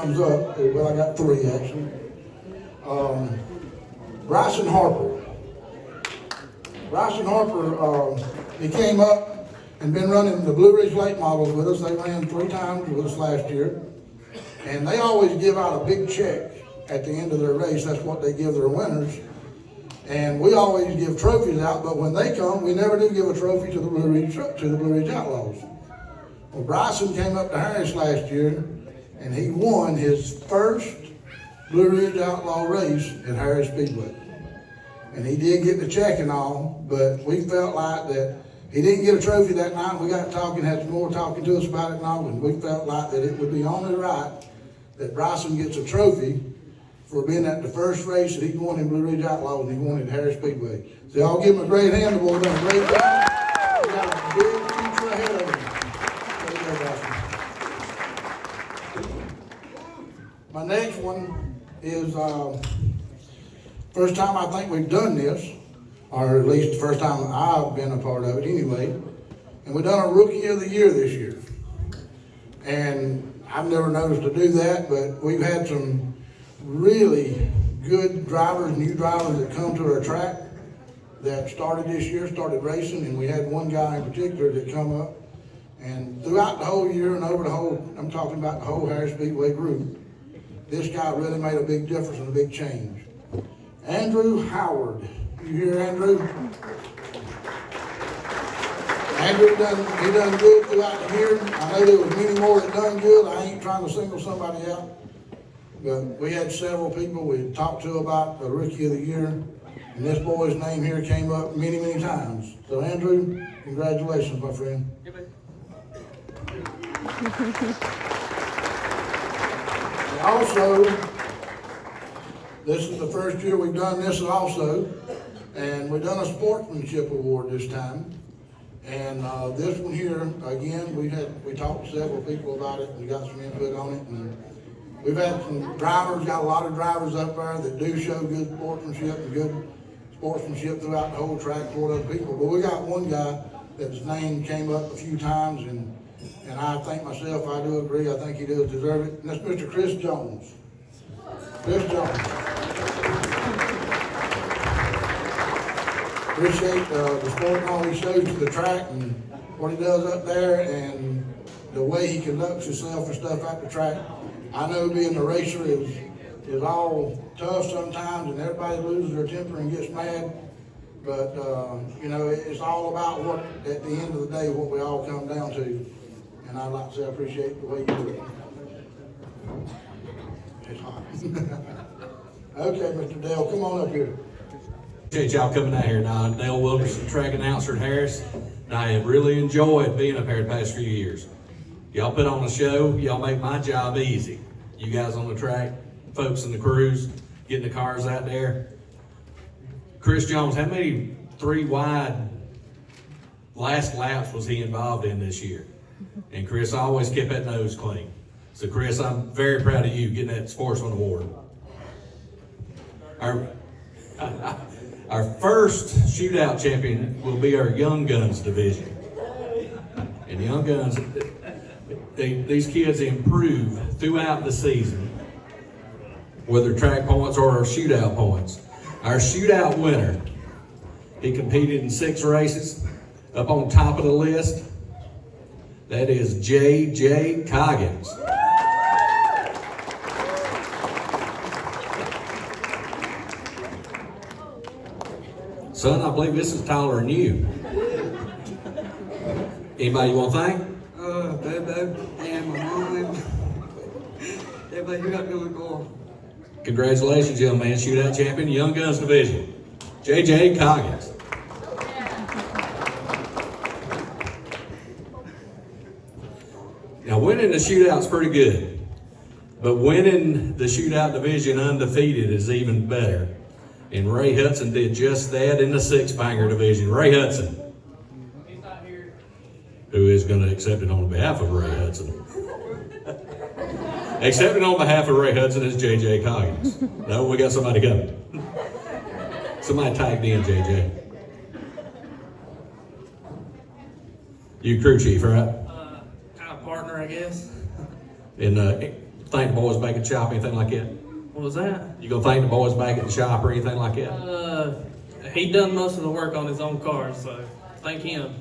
comes up, well, I got three actually. Bryson Harper. Bryson Harper, he came up and been running the Blue Ridge Lake models with us. They ran 3 times with us last year. And they always give out a big check at the end of their race. That's what they give their winners. And we always give trophies out, but when they come, we never do give a trophy to the Blue Ridge Outlaws. Well, Bryson came up to Harris last year, and he won his first Blue Ridge Outlaw race at Harris Speedway. And he did get the check and all, but we felt like that he didn't get a trophy that night. We got talking, had some more talking to us about it and all, and we felt like that it would be only right that Bryson gets a trophy for being at the first race that he won in Blue Ridge Outlaws, and he won at Harris Speedway. So y'all give him a great hand. The boy done a great job. He got a big future ahead of him. My next one is first time I think we've done this, or at least the first time I've been a part of it anyway. And we've done a Rookie of the Year this year. And I've never noticed to do that, but we've had some really good drivers, new drivers that come to our track that started this year, started racing, and we had one guy in particular that come up. And throughout the whole year and over the whole, I'm talking about the whole Harris Speedway group, this guy really made a big difference and a big change. Andrew Howard. You hear Andrew? Andrew done good throughout the year. I know there was many more that done good. I ain't trying to single somebody out. But we had several people we talked to about the Rookie of the Year. And this boy's name here came up many, many times. So Andrew, congratulations, my friend. Also, this is the first year we've done this also, and we've done a sportsmanship award this time. And this one here, again, we talked to several people about it and got some input on it. And we've had some drivers, got a lot of drivers up there that do show good sportsmanship and good sportsmanship throughout the whole track for other people. But we got one guy that his name came up a few times, and I think myself, I do agree, I think he does deserve it. And that's Mr. Chris Jones. Chris Jones. Appreciate the sport and all he shows to the track and what he does up there and the way he conducts himself and stuff at the track. I know being a racer is all tough sometimes and everybody loses their temper and gets mad. But, you know, it's all about what, at the end of the day, what we all come down to. And I'd like to say I appreciate the way you do it. It's hot. Okay, Mr. Dale, come on up here. Appreciate y'all coming out here. Now, I'm Dale Wilkerson, track announcer at Harris, and I have really enjoyed being up here the past few years. Y'all put on a show, y'all make my job easy. You guys on the track, folks in the crews, getting the cars out there. Chris Jones, how many 3 wide last laps was he involved in this year? And Chris always kept that nose clean. So Chris, I'm very proud of you getting that Sportsman Award. Our first shootout champion will be our Young Guns division. And Young Guns, these kids improve throughout the season, whether track points or our shootout points. Our shootout winner, he competed in 6 races, up on top of the list. That is J.J. Coggins. Son, I believe this is taller than you. Anybody you want to thank? Bobo and my mom and everybody who got me on the goal. Congratulations, young man, shootout champion, Young Guns Division, J.J. Coggins. Now, winning the shootout's pretty good, but winning the shootout division undefeated is even better. And Ray Hudson did just that in the 6-banger division. Ray Hudson, who is going to accept it on behalf of Ray Hudson. Accepting on behalf of Ray Hudson is J.J. Coggins. No, we got somebody coming. Somebody typed in J.J. You crew chief, right? Kind of partner, I guess. And thank the boys back at the shop, anything like that? What was that? You gonna thank the boys back at the shop or anything like that? He done most of the work on his own car, so thank him.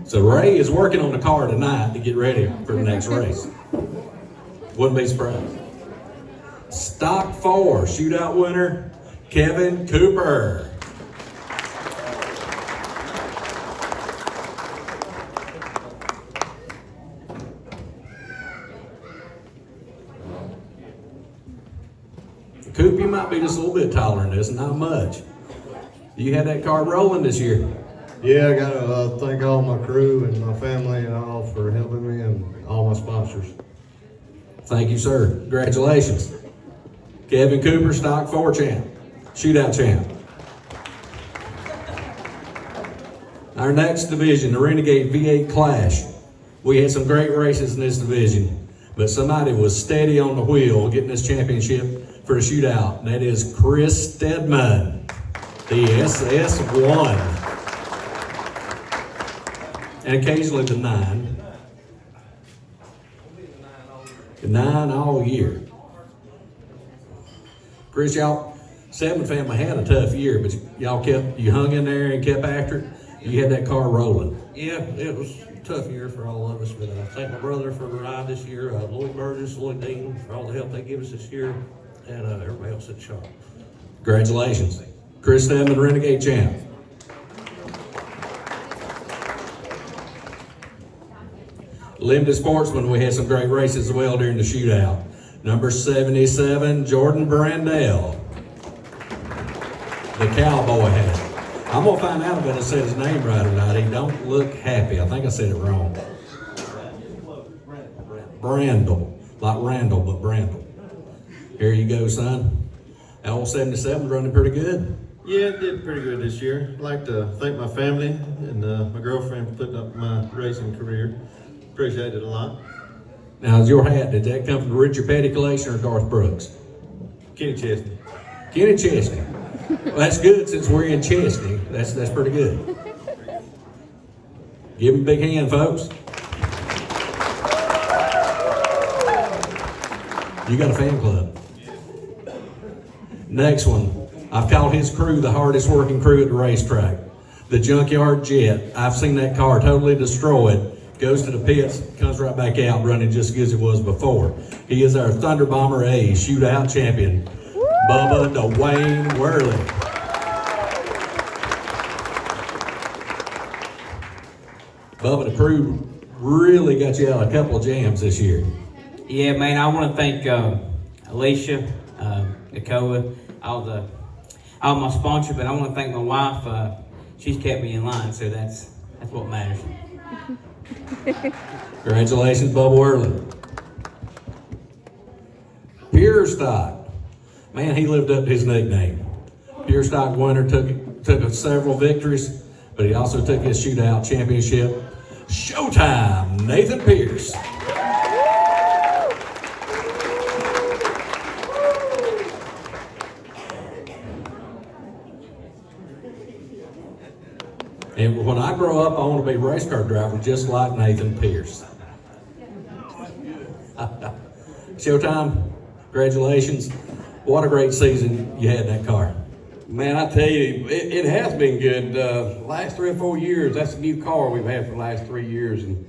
So Ray is working on the car tonight to get ready for the next race. Wouldn't be surprised. Stock 4 shootout winner, Kevin Cooper. Coop, you might be just a little bit taller than this, not much. You had that car rolling this year. Yeah, I gotta thank all my crew and my family and all for helping me and all my sponsors. Thank you, sir. Congratulations. Kevin Cooper, Stock 4 champ, shootout champ. Our next division, the Renegade V8 Clash. We had some great races in this division, but somebody was steady on the wheel getting this championship for the shootout, and that is Chris Stedman, the SS1. And occasionally the 9. The 9 all year. Chris, y'all, Stedman family had a tough year, but you hung in there and kept after it. You had that car rolling. Yeah, it was a tough year for all of us, but I thank my brother for the ride this year, Lloyd Burgess, Lloyd Dean, for all the help they gave us this year, and everybody else at the shop. Congratulations. Chris Stedman, Renegade champ. Limited sportsman, we had some great races as well during the shootout. Number 77, Jordan Brandell, the cowboy hat. I'm gonna find out if I said his name right or not. He don't look happy. I think I said it wrong. Brandel, like Randall, but Brandel. Here you go, son. That old 77's running pretty good. Yeah, it did pretty good this year. I'd like to thank my family and my girlfriend for putting up my racing career. Appreciate it a lot. Now, your hat, did that come from the Richard Petty collection or Garth Brooks? Kenny Chesney. Kenny Chesney. Well, that's good since we're in Chesney. That's pretty good. Give him a big hand, folks. You got a fan club. Next one. I've called his crew the hardest working crew at the racetrack. The Junkyard Jet. I've seen that car totally destroyed. Goes to the pits, comes right back out running just as good as it was before. He is our Thunder Bomber A shootout champion, Bubba Dwayne Worley. Bubba, the crew really got you out a couple of jams this year. Yeah, man, I want to thank Alicia, Nicola, all my sponsors, but I want to thank my wife. She's kept me in line, so that's what matters. Congratulations, Bubba Worley. Pure Stock. Man, he lived up to his nickname. Pure Stock winner, took several victories, but he also took his shootout championship. Showtime, Nathan Pierce. And when I grow up, I want to be a race car driver just like Nathan Pierce. Showtime, congratulations. What a great season you had in that car. Man, I tell you, it has been good. Last 3 or 4 years, that's a new car we've had for the last 3 years, and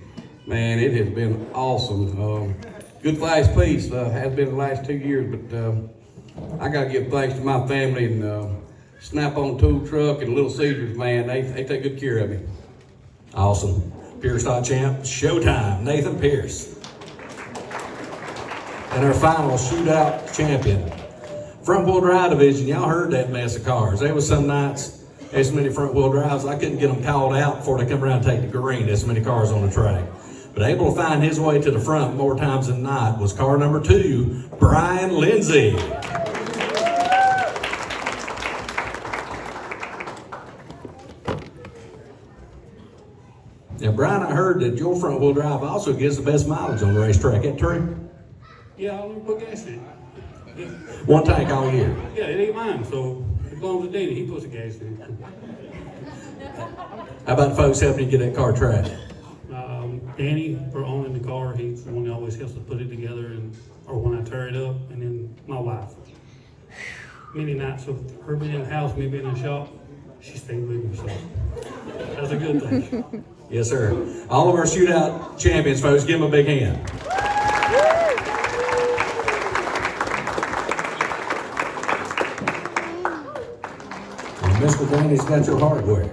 man, it has been awesome. Good fast piece, has been the last 2 years, but I got to give thanks to my family and Snap-on Tool Truck and Little Caesars, man, they take good care of me. Awesome. Pure Stock champ, Showtime, Nathan Pierce. And our final shootout champion, front wheel drive division. Y'all heard that mess of cars. There was some nights, there's so many front wheel drives, I couldn't get them called out before they come around and take the green. There's so many cars on the track. But able to find his way to the front more times than not was car number 2, Brian Lindsay. Now, Brian, I heard that your front wheel drive also gives the best mileage on the racetrack. That true? Yeah, I only put gas in it. One tank all year. Yeah, it ain't mine, so it belongs to Danny. He puts the gas in it. How about folks helping you get that car tracked? Danny, for owning the car, he's the one that always helps to put it together, and or when I tear it up, and then my wife. Many nights with her being in the house, me being in the shop, she stayed with me, so that's a good thing. Yes, sir. All of our shootout champions, folks, give them a big hand. And Mr. Danny's got your hardware.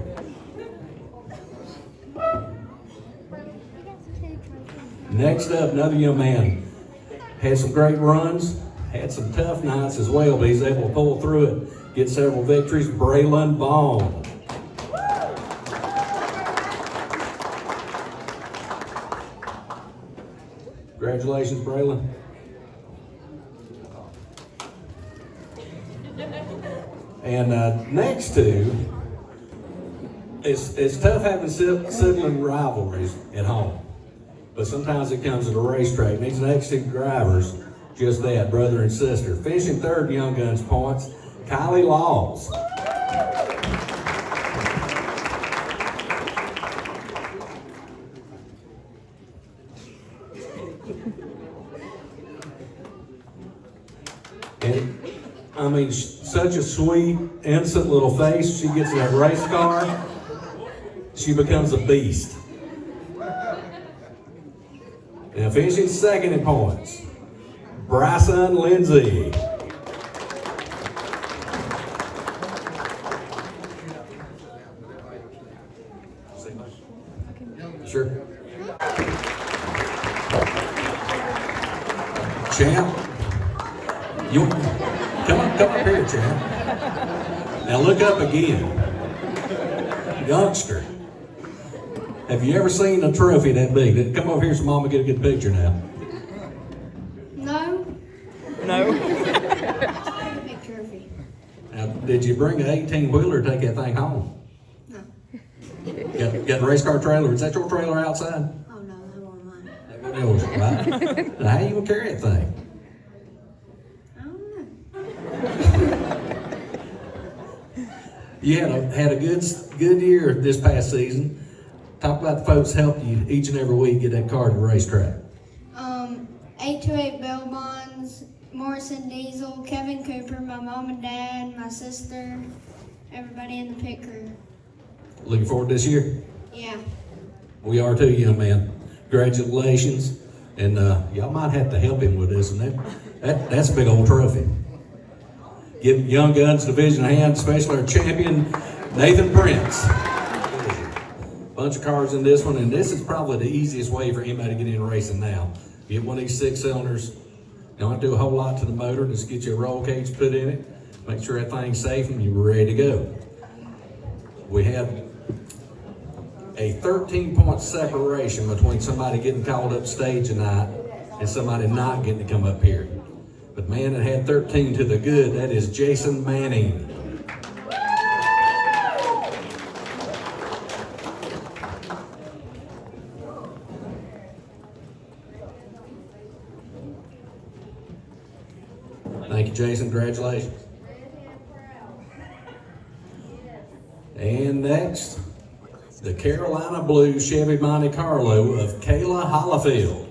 Next up, another young man. Had some great runs, had some tough nights as well, but he's able to pull through it, get several victories. Braylon Bond. Congratulations, Braylon. And next to, it's tough having sibling rivalries at home, but sometimes it comes at a racetrack. These next two drivers, just that, brother and sister. Finishing third Young Guns points, Kylie Laws. And I mean, such a sweet, innocent little face. She gets in that race car, she becomes a beast. Now finishing second in points, Bryson Lindsay. Sure. Champ, you come up here, champ. Now look up again. Youngster, have you ever seen a trophy that big? Come over here so Mama get a good picture now. No. No. Big trophy. Now, did you bring an 18-wheeler to take that thing home? No. Got the race car trailer? Is that your trailer outside? Oh no, that wasn't mine. That was yours, right? Now, how you gonna carry that thing? I don't know. You had a good year this past season. Talk about the folks that helped you each and every week get that car to the racetrack. 828 Bell Bonds, Morrison Diesel, Kevin Cooper, my mom and dad, my sister, everybody in the pit crew. Looking forward to this year? Yeah. We are too, young man. Congratulations. And y'all might have to help him with this. And that's a big old trophy. Give Young Guns Division a hand, especially our champion, Nathan Prince. Bunch of cars in this one, and this is probably the easiest way for anybody to get in racing now. Get one of these 6-cylinders, don't have to do a whole lot to the motor, just get you a roll cage put in it, make sure that thing's safe and you're ready to go. We have a 13-point separation between somebody getting called up stage tonight and somebody not getting to come up here. But man that had 13 to the good, that is Jason Manning. Thank you, Jason. Congratulations. And next, the Carolina Blue Chevy Monte Carlo of Kayla Hollifield.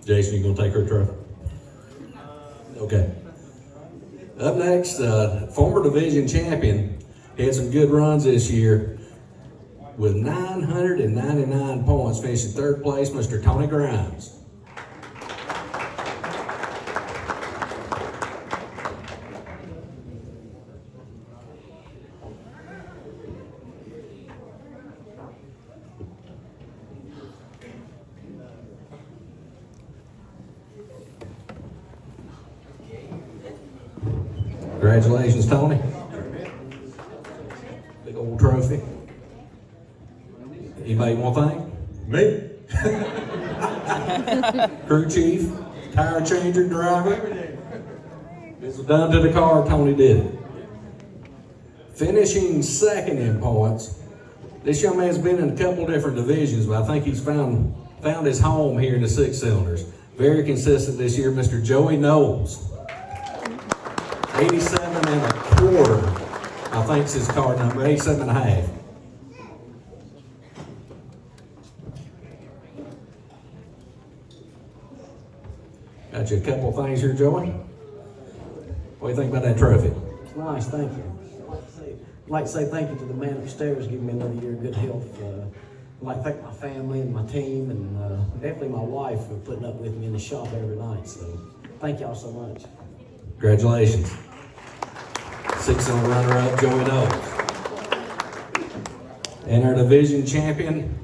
Jason, you gonna take her trophy? Okay. Up next, former division champion, had some good runs this year with 999 points, finishing third place, Mr. Tony Grimes. Congratulations, Tony. Big old trophy. Anybody want to thank? Me? Crew chief, tire changer, driver. This was done to the car, Tony did it. Finishing second in points. This young man's been in a couple different divisions, but I think he's found his home here in the 6-cylinders. Very consistent this year, Mr. Joey Knowles. 87 1/4, I think is his card number, 87 1/2. Got you a couple of things here, Joey. What do you think about that trophy? Nice, thank you. I'd like to say thank you to the man upstairs giving me another year of good health. I'd like to thank my family and my team and definitely my wife for putting up with me in the shop every night. So thank y'all so much. Congratulations. 6-0 runner-up, Joey Knowles. And our division champion,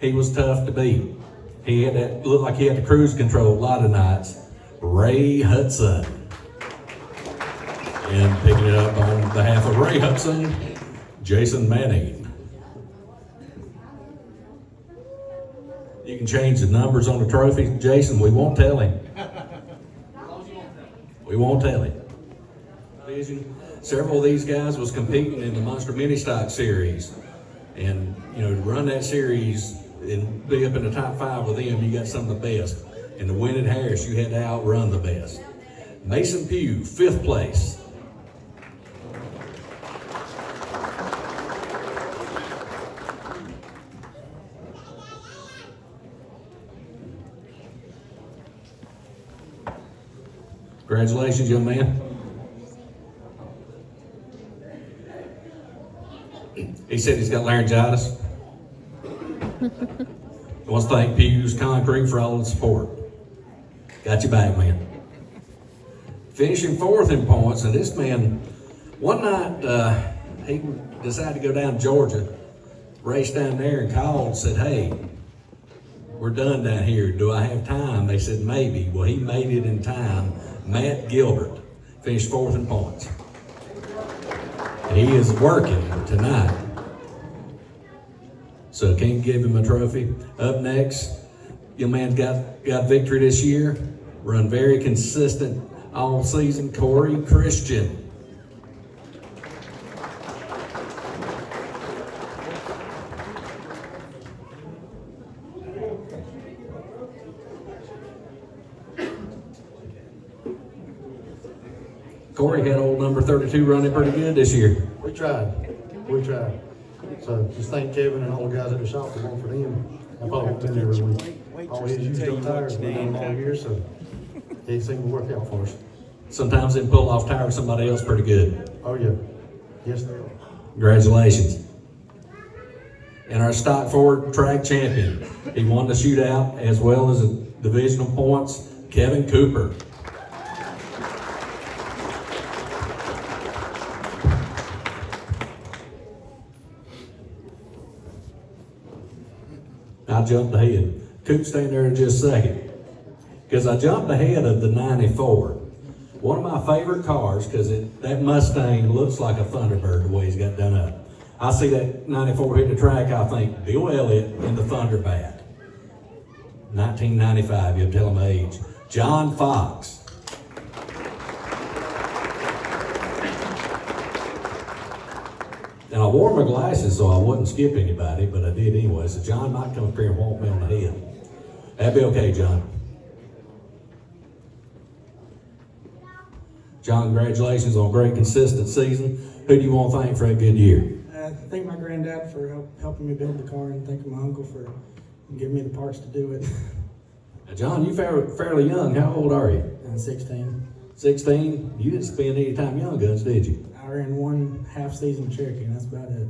he was tough to beat. He had that, looked like he had the cruise control a lot of nights. Ray Hudson. And picking it up on behalf of Ray Hudson, Jason Manning. You can change the numbers on the trophy, Jason. We won't tell him. We won't tell him. Several of these guys was competing in the Monster Mini Stock Series. And, you know, to run that series and be up in the top 5 with them, you got some of the best. And to win at Harris, you had to outrun the best. Mason Pugh, 5th place. Congratulations, young man. He said he's got laryngitis. He wants to thank Pew's Concrete for all the support. Got your back, man. Finishing 4th in points, and this man, one night, he decided to go down to Georgia, raced down there and called and said, hey, we're done down here. Do I have time? They said, maybe. Well, he made it in time. Matt Gilbert finished 4th in points. He is working tonight. So can't give him a trophy. Up next, young man's got victory this year. Run very consistent all season. Corey Christian. Corey had old number 32 running pretty good this year. We tried. So just thank Kevin and all the guys at the shop for going for them. I probably been there every week. All he used up tires been on all year, so they seem to work out for us. Sometimes they pull off tires somebody else pretty good. Oh yeah. Yes they are. Congratulations. And our stock Ford track champion. He won the shootout as well as the divisional points, Kevin Cooper. I jumped ahead. Coop, stay there just a second. Because I jumped ahead of the 94. One of my favorite cars, because that Mustang looks like a Thunderbird the way he's got done up. I see that 94 hit the track, I think, Bill Elliott in the Thunderbat. 1995, you'll tell him age. John Fox. And I wore my glasses so I wouldn't skip anybody, but I did anyway. So John might come up here and walk me on the head. That'd be okay, John. John, congratulations on a great consistent season. Who do you want to thank for a good year? Thank my granddad for helping me build the car, and thank my uncle for giving me the parts to do it. Now, John, you fairly young. How old are you? 16. 16? You didn't spend any time Young Guns, did you? I ran 1 half-season Cherokee, and that's about it.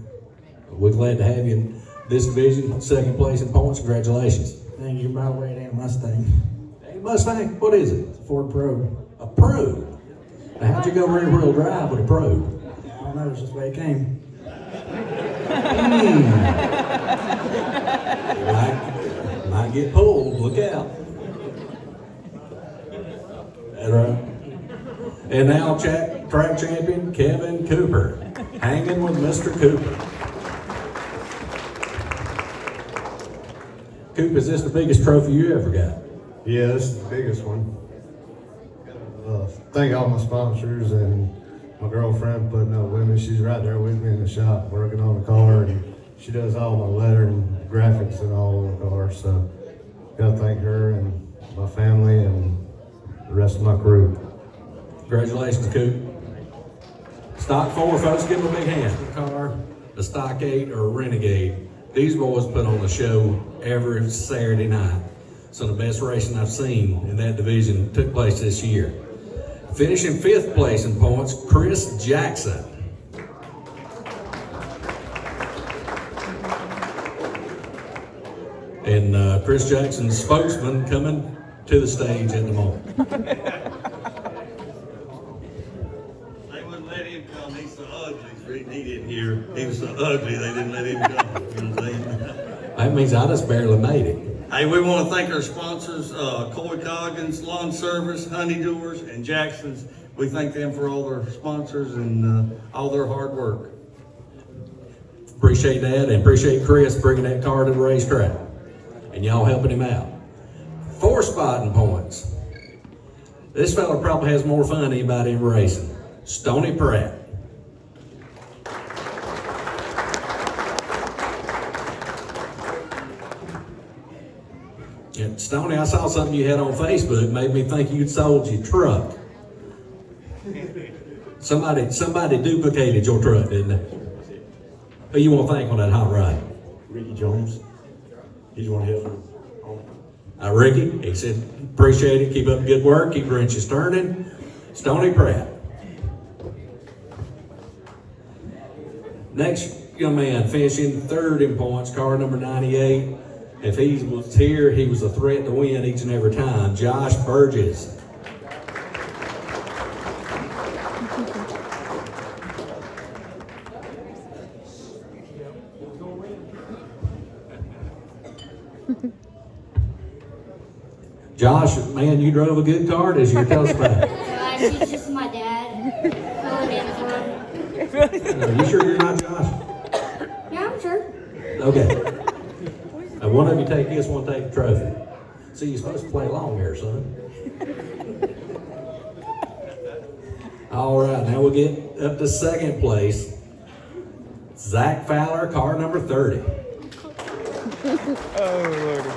We're glad to have you in this division, 2nd place in points. Congratulations. Thank you. By the way, it ain't a Mustang. Hey, Mustang, what is it? It's a Ford Pro. A Pro? Now, how'd you go rear-wheel drive with a Pro? I don't know, it's just the way it came. Might get pulled. Look out. That right? And now track champion Kevin Cooper, hanging with Mr. Cooper. Coop, is this the biggest trophy you ever got? Yeah, this is the biggest one. Thank all my sponsors and my girlfriend putting up with me. She's right there with me in the shop working on the car, and she does all my lettering, graphics, and all on the car. So, gotta thank her and my family and the rest of my crew. Congratulations, Coop. Stock 4, folks, give them a big hand. The car, a Stock 8, or a Renegade. These boys put on a show every Saturday night. Some of the best racing I've seen in that division took place this year. Finishing 5th place in points, Chris Jackson. And Chris Jackson's spokesman coming to the stage at the moment. They wouldn't let him come. He's so ugly. He didn't hear. He was so ugly they didn't let him come. You know what I'm saying? That means I just barely made it. Hey, we want to thank our sponsors, Coy Coggins, Lawn Service, Honeydoors, and Jackson's. We thank them for all their sponsors and all their hard work. Appreciate that, and appreciate Chris bringing that car to the racetrack and y'all helping him out. 4 spotting points. This fella probably has more fun than anybody in racing. Stoney Pratt. And Stoney, I saw something you had on Facebook, made me think you'd sold your truck. Somebody duplicated your truck, didn't they? Who you want to thank on that hot ride? Ricky Jones. He's one of his. Ricky, he said, appreciate it, keep up the good work, keep your inches turning. Stoney Pratt. Next young man finishing 3rd in points, car number 98. If he was here, he was a threat to win each and every time. Josh Burgess. Josh, man, you drove a good car this year. Tell us about it. He's just my dad. Filling in for him. Are you sure you're not Josh? Yeah, I'm sure. Okay. Now, one of you take this, one take the trophy. See, you're supposed to play long here, son. All right, now we'll get up to 2nd place. Zach Fowler, car number 30. Oh, Lordy.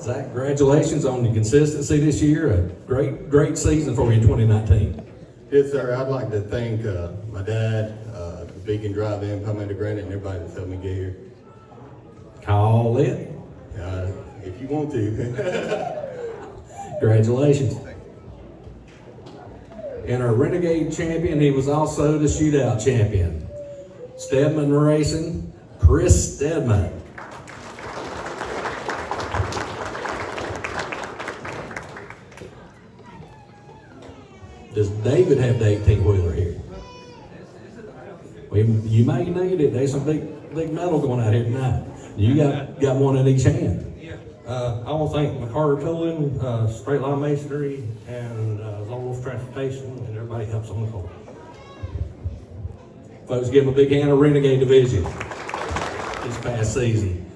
Zach, congratulations on the consistency this year. A great season for you in 2019. Yes, sir. I'd like to thank my dad, the Beacon Drive In, Palmetto Granite, and everybody that's helped me get here. Call it. If you want to. Congratulations. And our Renegade champion, he was also the shootout champion. Stedman Racing, Chris Stedman. Does David have the 18-wheeler here? Well, you may need it. There's some big metal going out here tonight. You got one in each hand. I want to thank McCarter Towing, Straight Line Masonry, and Lone Wolf Transportation, and everybody helps on the call. Folks, give them a big hand of Renegade Division this past season.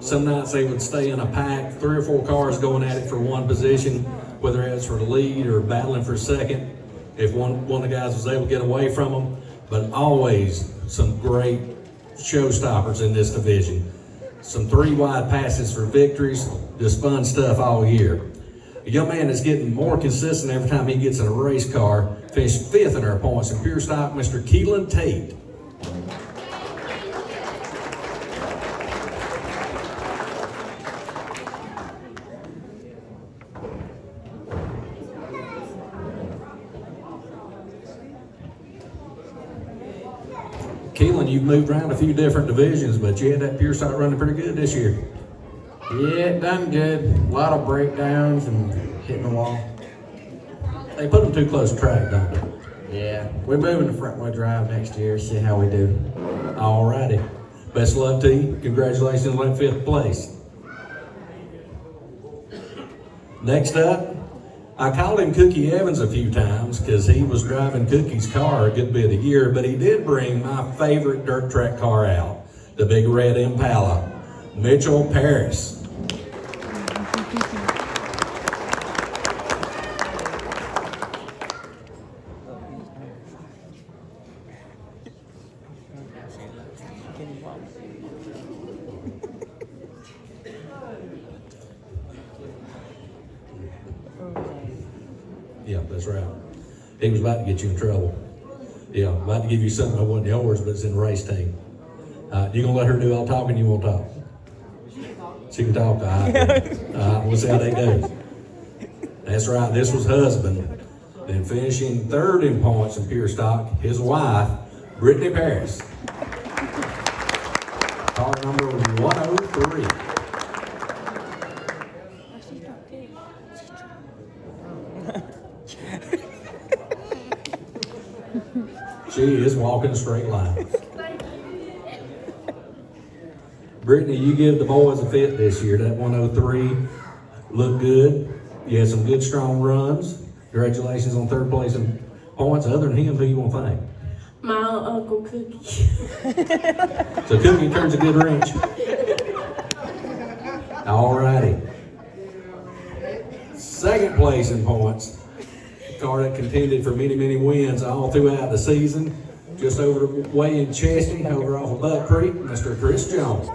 Some nights they would stay in a pack, 3 or 4 cars going at it for one position, whether it's for the lead or battling for second, if one of the guys was able to get away from them. But always some great showstoppers in this division. Some 3 wide passes for victories, just fun stuff all year. A young man is getting more consistent every time he gets in a race car. Finished 5th in our points in pure stock, Mr. Keelan Tate. Keelan, you've moved around a few different divisions, but you had that pure stock running pretty good this year. Yeah, it done good. A lot of breakdowns and hitting the wall. They put them too close to track, don't they? Yeah, we're moving to front wheel drive next year, see how we do. All righty. Best of luck to you. Congratulations on that 5th place. Next up, I called him Cookie Evans a few times because he was driving Cookie's car a good bit of the year, but he did bring my favorite dirt track car out, the big red Impala, Mitchell Paris. Yeah, that's right. He was about to get you in trouble. Yeah, about to give you something that wasn't yours, but it's in the race team. You gonna let her do all talking? You won't talk? She can talk. All right. We'll see how that goes. That's right. This was husband. Then finishing third in points in pure stock, his wife, Brittany Paris. Car number 103. She is walking a straight line. Brittany, you give the boys a fit this year. That 103 looked good. You had some good, strong runs. Congratulations on third place in points. Other than him, who you want to thank? My Uncle Cookie. So Cookie turns a good wrench. All righty. Second place in points. A car that contended for many, many wins all throughout the season. Just over the way in Chesney, over off of Buck Creek, Mr. Chris Jones.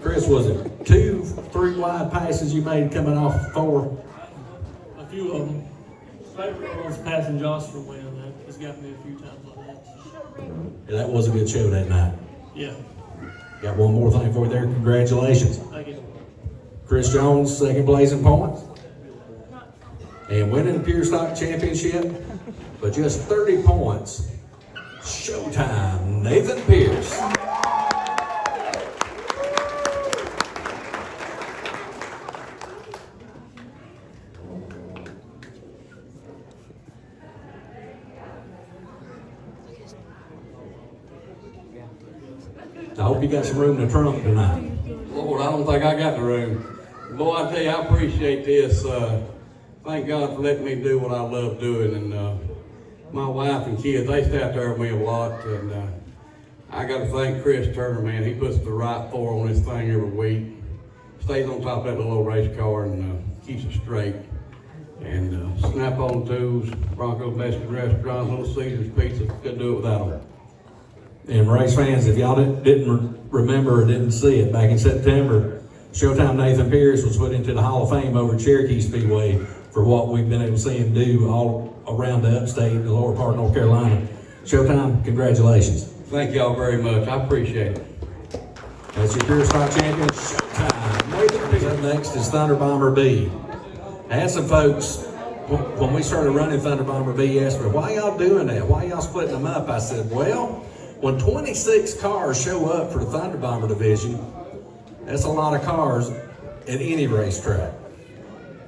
Chris, was it 2, 3 wide passes you made coming off 4? A few of them. Favorite was passing Josh for a win. He's got me a few times on that. Yeah, that was a good show that night. Yeah. Got one more thing for you there. Congratulations. Thank you. Chris Jones, second place in points. And winning the Pure Stock Championship, but just 30 points. Showtime, Nathan Pierce. I hope you got some room in the trunk tonight. Lord, I don't think I got the room. Boy, I tell you, I appreciate this. Thank God for letting me do what I love doing. And my wife and kids, they stay out there with me a lot. And I got to thank Chris Turner, man. He puts the right floor on this thing every week. Stays on top of that little race car and keeps it straight. And Snap-on Tools, Bronco's Mexican Restaurant, Little Caesars Pizza, couldn't do it without them. And race fans, if y'all didn't remember or didn't see it, back in September, Showtime Nathan Pierce was put into the Hall of Fame over Cherokee Speedway for what we've been able to see him do all around the upstate, the lower part of North Carolina. Showtime, congratulations. Thank y'all very much. I appreciate it. That's your Pure Stock champion, Showtime Nathan Pierce. Up next is Thunder Bomber B. I had some folks, when we started running Thunder Bomber B, asked me, why y'all doing that? Why y'all splitting them up? I said, well, when 26 cars show up for the Thunder Bomber division, that's a lot of cars at any racetrack.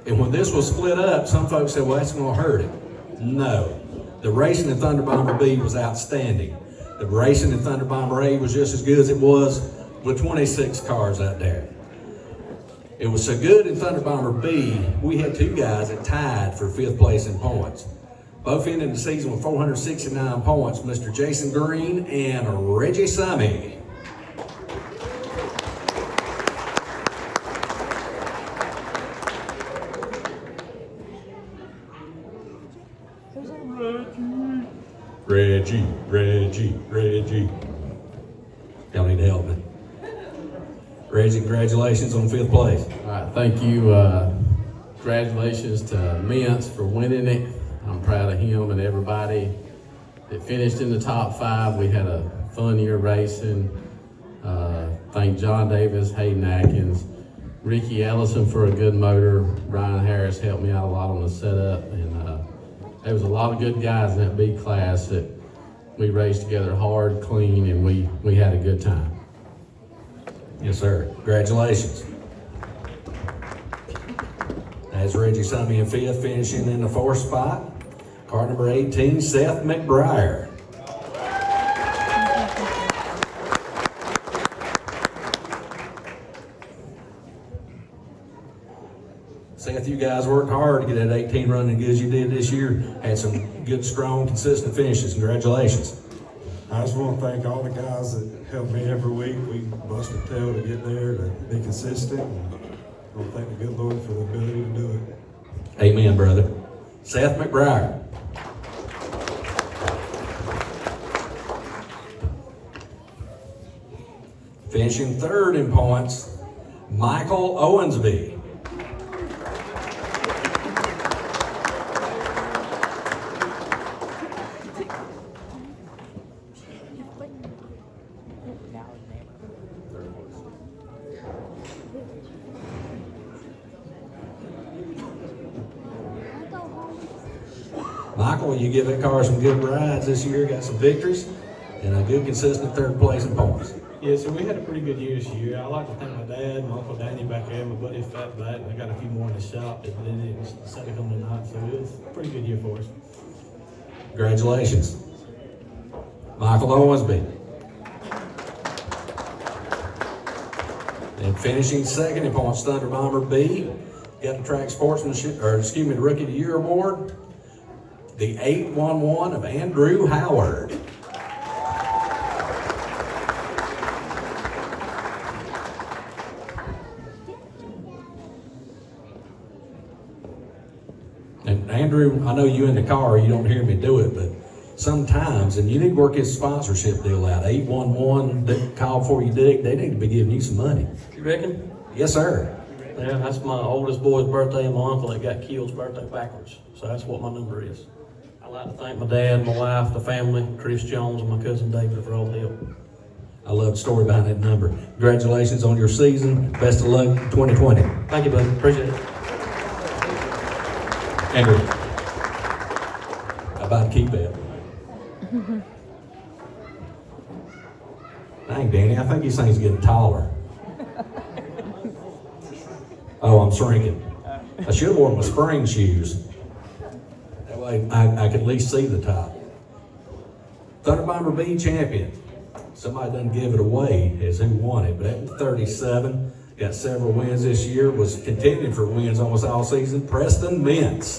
And when this was split up, some folks said, well, that's going to hurt it. No. The racing in Thunder Bomber B was outstanding. The racing in Thunder Bomber A was just as good as it was with 26 cars out there. It was so good in Thunder Bomber B, we had 2 guys that tied for 5th place in points. Both ended the season with 469 points, Mr. Jason Green and Reggie Summy. Reggie. Y'all need to help me. Reggie, congratulations on 5th place. All right, thank you. Congratulations to Mintz for winning it. I'm proud of him and everybody that finished in the top 5. We had a fun year racing. Thank John Davis, Hayden Atkins, Ricky Ellison for a good motor. Brian Harris helped me out a lot on the setup. And there was a lot of good guys in that B class that we raced together hard, clean, and we had a good time. Yes, sir. Congratulations. That's Reggie Summy in 5th, finishing in the 4th spot. Car number 18, Seth McBriar. Seth, you guys worked hard to get that 18 running good as you did this year. Had some good, strong, consistent finishes. Congratulations. I just want to thank all the guys that help me every week. We bust a tail to get there, to be consistent. And I want to thank the good Lord for the ability to do it. Amen, brother. Seth McBriar. Finishing third in points, Michael Owensby. Michael, you give that car some good rides this year, got some victories, and a good consistent third place in points. Yeah, so we had a pretty good year this year. I like to thank my dad, my Uncle Danny back there, my buddy Fatback, and I got a few more in the shop that didn't decide to come tonight, so it was a pretty good year for us. Congratulations. Michael Owensby. And finishing second in points, Thunder Bomber B. Got the track sportsmanship, the Rookie of the Year award. The 811 of Andrew Howard. And Andrew, I know you in the car, you don't hear me do it, but sometimes, and you need to work his sponsorship deal out. 811, they call before you dig, they need to be giving you some money. You reckon? Yes, sir. Yeah, that's my oldest boy's birthday and my uncle that got killed's birthday backwards. So that's what my number is. I'd like to thank my dad, my wife, the family, Chris Jones, and my cousin David for all the help. I love the story behind that number. Congratulations on your season. Best of luck in 2020. Thank you, buddy. Appreciate it. Andrew, about to keep that. Dang, Danny, I think these things getting taller. Oh, I'm shrinking. I should have worn my spring shoes. That way I could at least see the top. Thunder Bomber B champion. Somebody doesn't give it away as who won it, but at 37, got several wins this year, was contending for wins almost all season. Preston Mintz.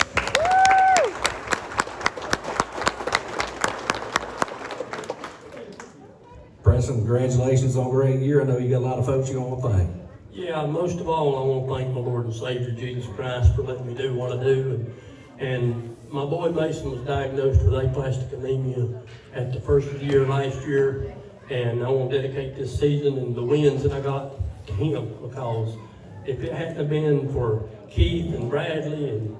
Preston, congratulations on a great year. I know you got a lot of folks you want to thank. Yeah, most of all, I want to thank my Lord and Savior Jesus Christ for letting me do what I do. And my boy Mason was diagnosed with aplastic anemia at the first of the year last year. And I want to dedicate this season and the wins that I got to him, because if it hadn't been for Keith and Bradley and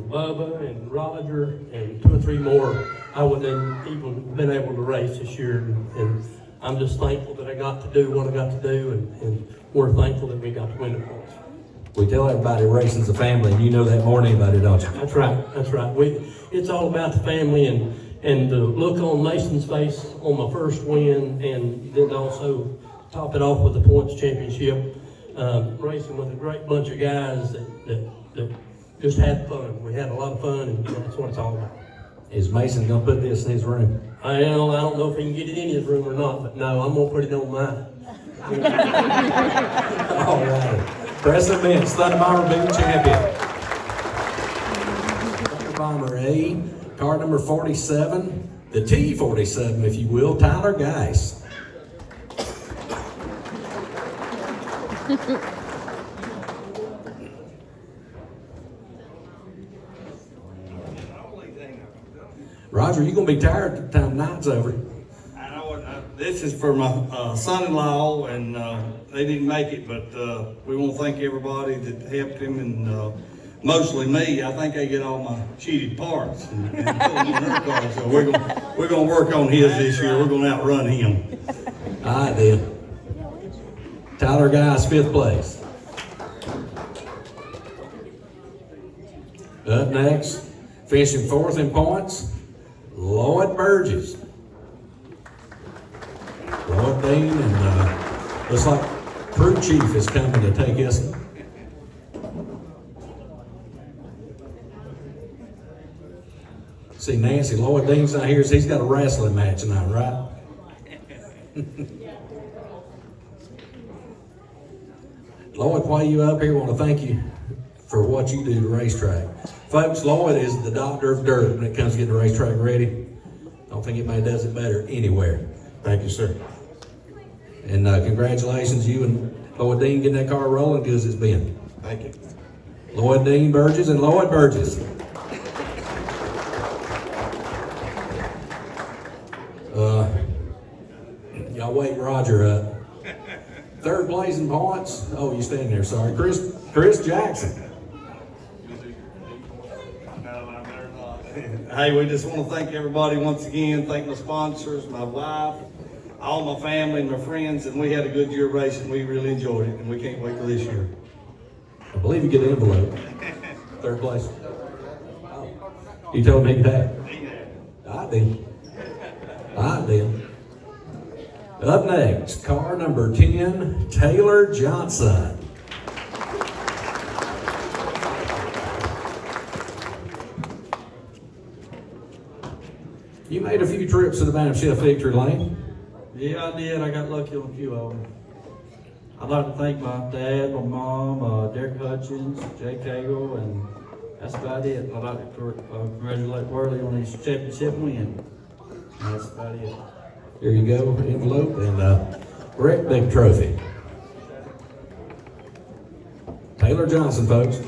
Bubba and Roger and 2 or 3 more, I wouldn't have even been able to race this year. And I'm just thankful that I got to do what I got to do, and we're thankful that we got to win the points. We tell everybody racing's a family, and you know that more than anybody, don't you? That's right, that's right. It's all about the family, and the look on Mason's face on my first win, and then also top it off with the points championship, racing with a great bunch of guys that just had fun. We had a lot of fun, and that's what it's all about. Is Mason gonna put this in his room? I don't know if he can get it in his room or not, but no, I'm gonna put it on mine. All right. Preston Mintz, Thunder Bomber B champion. Thunder Bomber A, car number 47, the T47, if you will, Tyler Geis. Roger, you're gonna be tired the time night's over. I know, this is for my son-in-law, and they didn't make it, but we want to thank everybody that helped him, and mostly me. I think I get all my cheated parts and put them on her car, so we're gonna work on his this year. We're gonna outrun him. All right then. Tyler Geis, 5th place. Up next, finishing 4th in points, Lloyd Burgess. Lloyd Dean, and looks like crew chief is coming to take us. See Nancy, Lloyd Dean's not here, so he's got a wrestling match tonight, right? Lloyd, while you up here, I want to thank you for what you do to racetrack. Folks, Lloyd is the doctor of dirt when it comes to getting the racetrack ready. Don't think anybody does it better anywhere. Thank you, sir. And congratulations, you and Lloyd Dean getting that car rolling good as it's been. Thank you. Lloyd Dean Burgess and Lloyd Burgess. Y'all wake Roger up. place in points. Oh, you stand there, sorry. Chris Jackson. Hey, we just want to thank everybody once again. Thank my sponsors, my wife, all my family, and my friends, and we had a good year racing. We really enjoyed it, and we can't wait till this year. I believe you get an envelope. Third place. You told me that. I did. I did. Up next, car number 10, Taylor Johnson. You made a few trips to the Banquet Victory Lane. Yeah, I did. I got lucky on a few of them. I'd like to thank my dad, my mom, Derek Hutchins, Jay Cagle, and that's about it. I'd like to congratulate Worley on his championship win. And that's about it. Here you go, envelope, and Brett Big Trophy. Taylor Johnson, folks.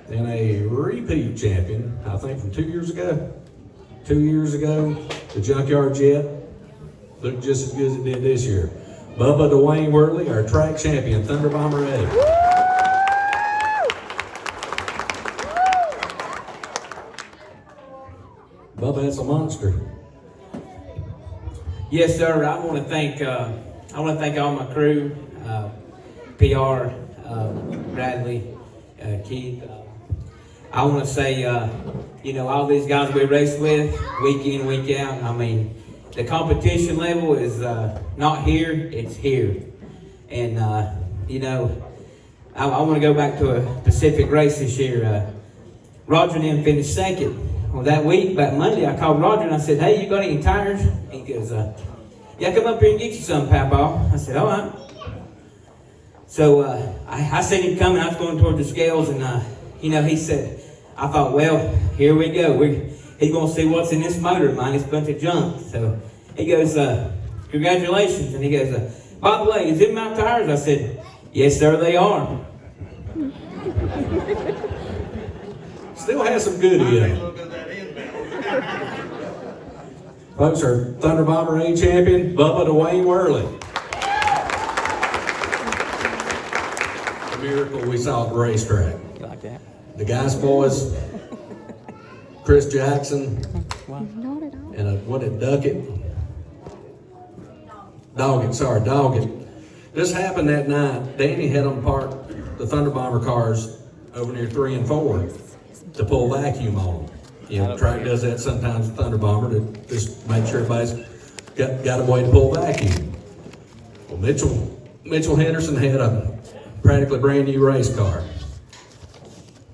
And a repeat champion, I think from 2 years ago. 2 years ago, the Junkyard Jet looked just as good as it did this year. Bubba Dwayne Worley, our track champion, Thunder Bomber A. Bubba, that's a monster. Yes, sir. I want to thank all my crew, PR, Bradley, Keith. I want to say, all these guys we race with, week in, week out. I mean, the competition level is not here; it's here. And I want to go back to a Pacific race this year. Roger and them finished second. Well, that week, about Monday, I called Roger and I said, "Hey, you got any tires?" He goes, "Yeah, come up here and get you some, Papa." I said, "All right." So I seen him coming. I was going toward the scales, and he said, I thought, well, here we go. He's going to see what's in this motor of mine. It's a bunch of junk. So he goes, "Congratulations." And he goes, "By the way, is it my tires?" I said, "Yes, sir, they are." Still has some good in it. Folks, our Thunder Bomber A champion, Bubba Dwayne Worley. The miracle we saw at the racetrack. You like that? The guys, boys, Chris Jackson, and Duckett? Doggett. This happened that night. Danny had them park the Thunder Bomber cars over near 3 and 4 to pull vacuum on them. The track does that sometimes with Thunder Bomber to just make sure everybody's got a way to pull vacuum. Well, Mitchell Henderson had a practically brand new race car.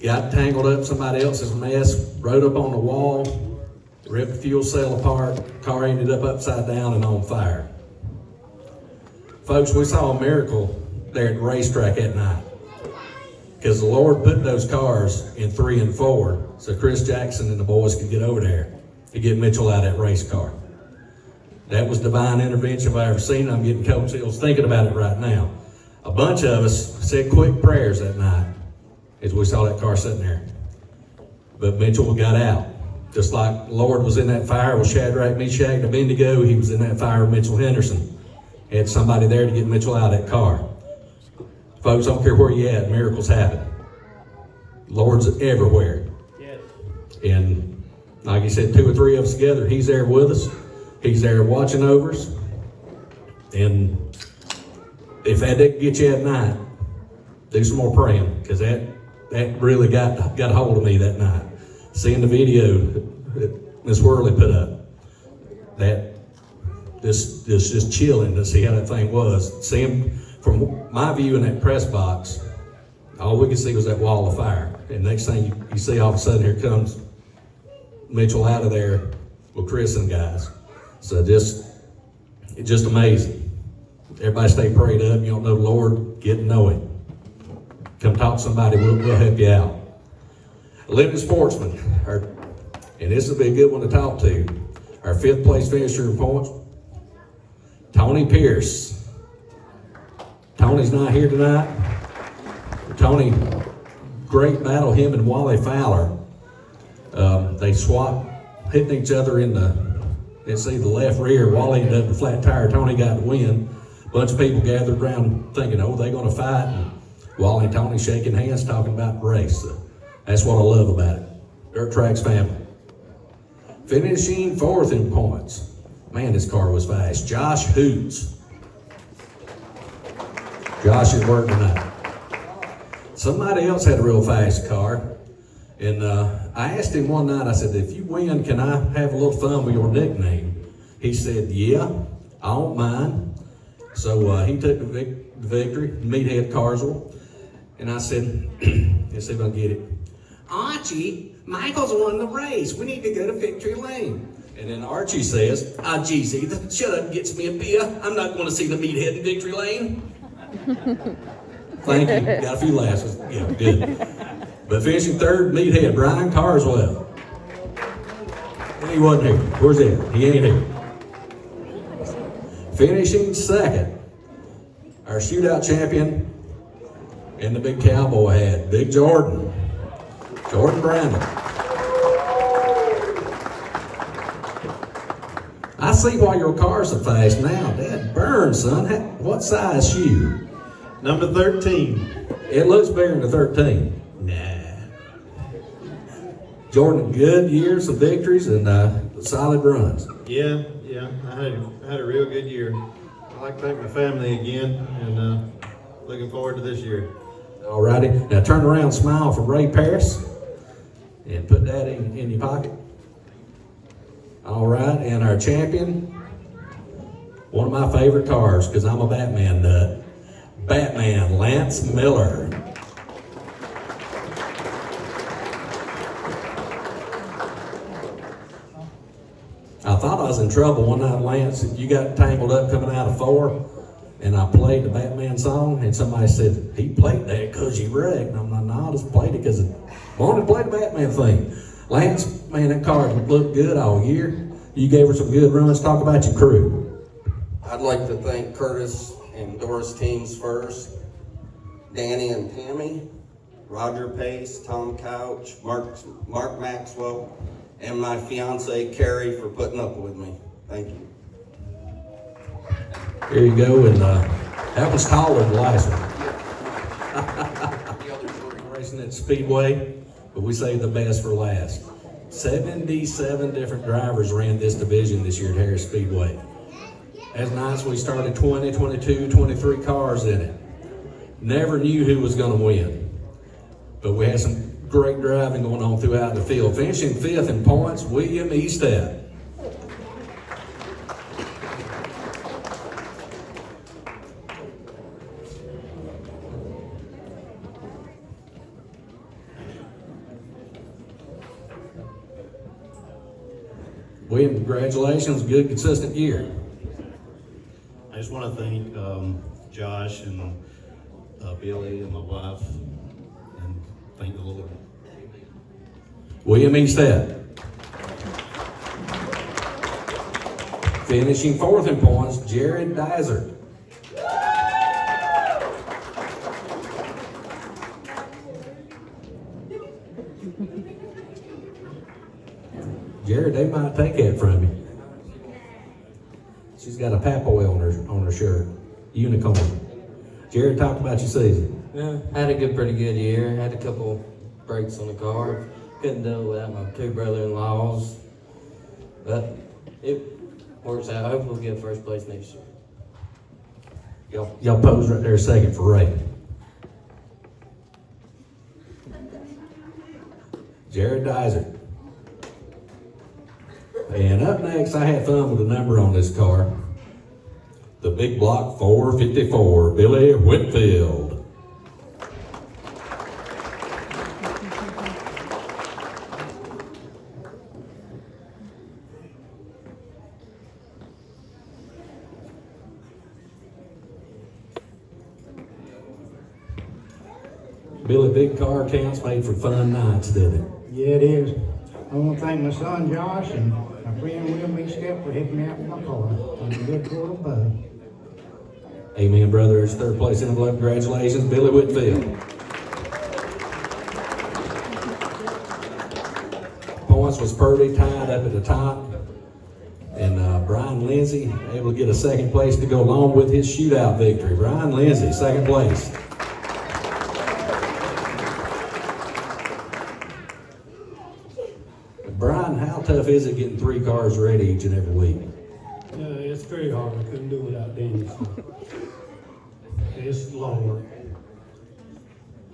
Got tangled up in somebody else's mess, rode up on the wall, ripped the fuel cell apart, car ended up upside down and on fire. Folks, we saw a miracle there at the racetrack that night. Because the Lord put those cars in 3 and 4 so Chris Jackson and the boys could get over there to get Mitchell out of that race car. That was divine intervention if I ever seen it. I'm getting cold chills thinking about it right now. A bunch of us said quick prayers that night as we saw that car sitting there. But Mitchell got out. Just like the Lord was in that fire with Shadrach, Meshach, and Abednego, he was in that fire with Mitchell Henderson. Had somebody there to get Mitchell out of that car. Folks, I don't care where you at, miracles happen. Lord's everywhere. Yes. And like he said, 2 or 3 of us together, he's there with us. He's there watching over us. And if that didn't get you at night, do some more praying, because that really got a hold of me that night. Seeing the video that Miss Worley put up, that just chilling to see how that thing was. Seeing from my view in that press box, all we could see was that wall of fire. And next thing you see, all of a sudden, here comes Mitchell out of there with Chris and guys. So it's just amazing. Everybody stay prayed up. You don't know the Lord, get to know Him. Come talk to somebody, we'll help you out. Olympic sportsman, and this will be a good one to talk to. Our 5th place finisher in points, Tony Pierce. Tony's not here tonight. Tony, great battle, him and Wally Fowler. They swapped, hitting each other in Let's see, the left rear, Wally ended up with a flat tire, Tony got the win. Bunch of people gathered around thinking, oh, they gonna fight. And Wally and Tony shaking hands, talking about the race. So that's what I love about it. Dirt Tracks family. Finishing fourth in points. Man, this car was fast. Josh Hoots. Josh is working tonight. Somebody else had a real fast car. And I asked him one night, I said, if you win, can I have a little fun with your nickname? He said, yeah, I don't mind. So he took the victory, Meathead Carswell. And I said, let's see if I can get it. Archie, Michael's won the race. We need to go to victory lane. And then Archie says, GC, shut up and gets me a beer. I'm not going to see the Meathead in victory lane. Thank you. Got a few laughs. Yeah, good. But finishing third, Meathead, Brian Carswell. And he wasn't here. Where's he at? He ain't here. Finishing second, our shootout champion in the big cowboy hat, Big Jordan. Jordan Brandon. I see why your car's so fast now. Dad burn, son. What size shoe? Number 13. It looks bigger than the 13. Nah. Jordan, good years of victories and solid runs. Yeah, I had a real good year. I'd like to thank my family again, and looking forward to this year. All righty. Now turn around, smile for Ray Paris, and put that in your pocket. All right, and our champion, one of my favorite cars, because I'm a Batman nut, Batman, Lance Miller. I thought I was in trouble one night, Lance. You got tangled up coming out of 4, and I played the Batman song, and somebody said, he played that because you wrecked. And I'm like, no, I just played it because I wanted to play the Batman thing. Lance, man, that car looked good all year. You gave her some good runs. Talk about your crew. I'd like to thank Curtis and Doris teams first, Danny and Tammy, Roger Pace, Tom Couch, Mark Maxwell, and my fiance Carrie for putting up with me. Thank you. There you go, and that was taller than the last one. Racing at Speedway, but we saved the best for last. 77 different drivers ran this division this year at Harris Speedway. That's nice. We started 20, 22, 23 cars in it. Never knew who was going to win, but we had some great driving going on throughout the field. Finishing 5th in points, William Eastet. William, congratulations, good consistent year. I just want to thank Josh and Billy and my wife, and thank the Lord. William Eastet. Finishing 4th in points, Jared Dizer. Jared, they might take that from you. She's got a Papoy on her shirt. Unicorn. Jared, talk about your season. Yeah, had a pretty good year. Had a couple breaks on the car. Couldn't do it without my 2 brother-in-laws. But it works out. Hopefully we'll get first place next year. Y'all pose right there a second for Ray. Jared Dizer. And up next, I had fun with the number on this car. The big block 454, Billy Whitfield. Billy, big car counts made for fun nights, didn't it? Yeah, it is. I want to thank my son Josh and my friend Will Meestep for helping me out with my car. I'm a good quarter bud. Amen, brother. It's 3rd place envelope. Congratulations, Billy Whitfield. Points was Purdy tied up at the top. And Brian Lindsay, able to get a second place to go along with his shootout victory. Brian Lindsay, second place. Brian, how tough is it getting 3 cars ready each and every week? Yeah, it's very hard. I couldn't do it without Danny. So. It's a lot of work.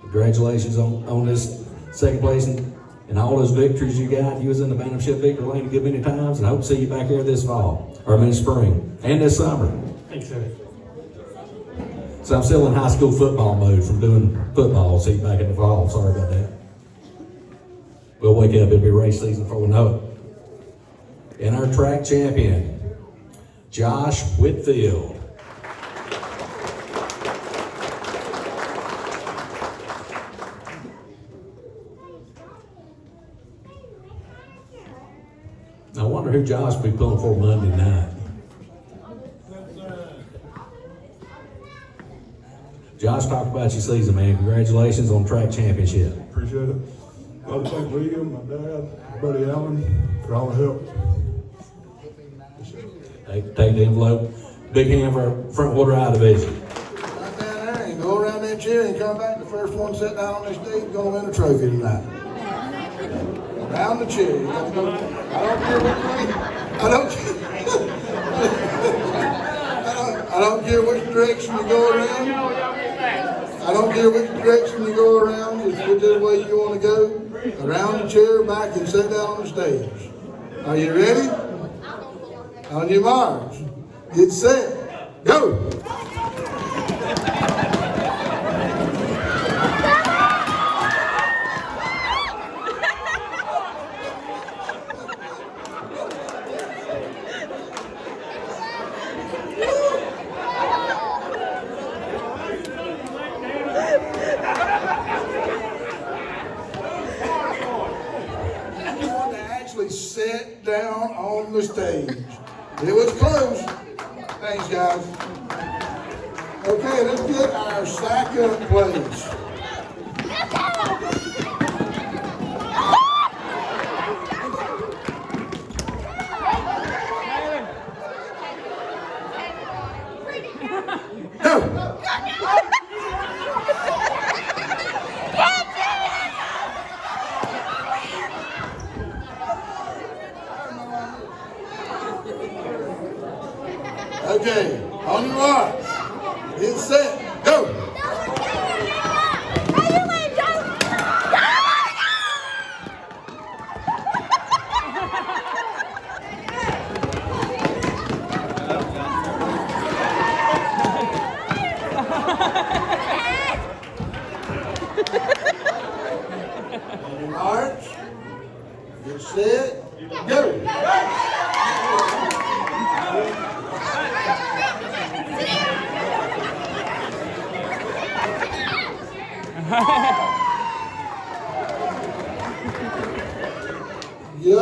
Congratulations on this second place and all those victories you got. You was in the Bannership victory lane a good many times, and I hope to see you back here this fall, or spring, and this summer. Thanks, sir. So I'm still in high school football mode from doing football. See you back in the fall. Sorry about that. We'll wake up, it'll be race season before we know it. And our track champion, Josh Whitfield. I wonder who Josh will be pulling for Monday night. Josh, talk about your season, man. Congratulations on track championship. Appreciate it. I'd like to thank William, my dad, my buddy Alan, for all the help. Take the envelope. Big hand for front wheel drive division. Right down there and go around that chair and come back. The first one sitting down on this stage going to win a trophy tonight. Around the chair. You got to go. I don't care which way. I don't care which direction you go around. I don't care which direction you go around. It's whichever way you want to go. Around the chair, back, and sit down on the stage. Are you ready? On your marks. Get set. Go! Sit down on the stage. It was close. Thanks, guys. Okay, let's get our second place. Go! Okay, on your mark. Get set. Go! On your march. Get set. Go! Yo.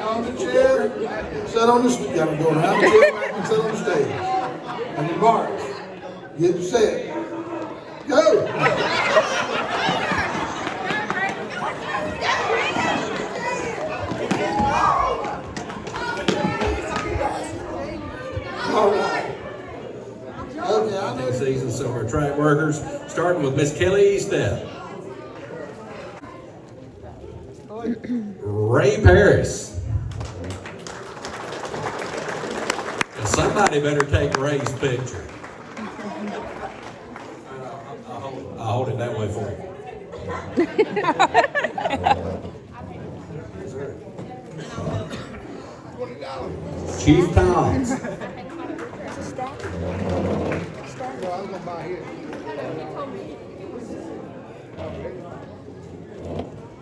On the chair, sit on the stage. You gotta go around the chair back and sit on the stage. On your marks. Get set. Go! All right. Okay, I know. Season, so our track workers, starting with Miss Kelly Steph. Ray Paris. And somebody better take Ray's picture. I'll hold it that way for you. Chief Towns.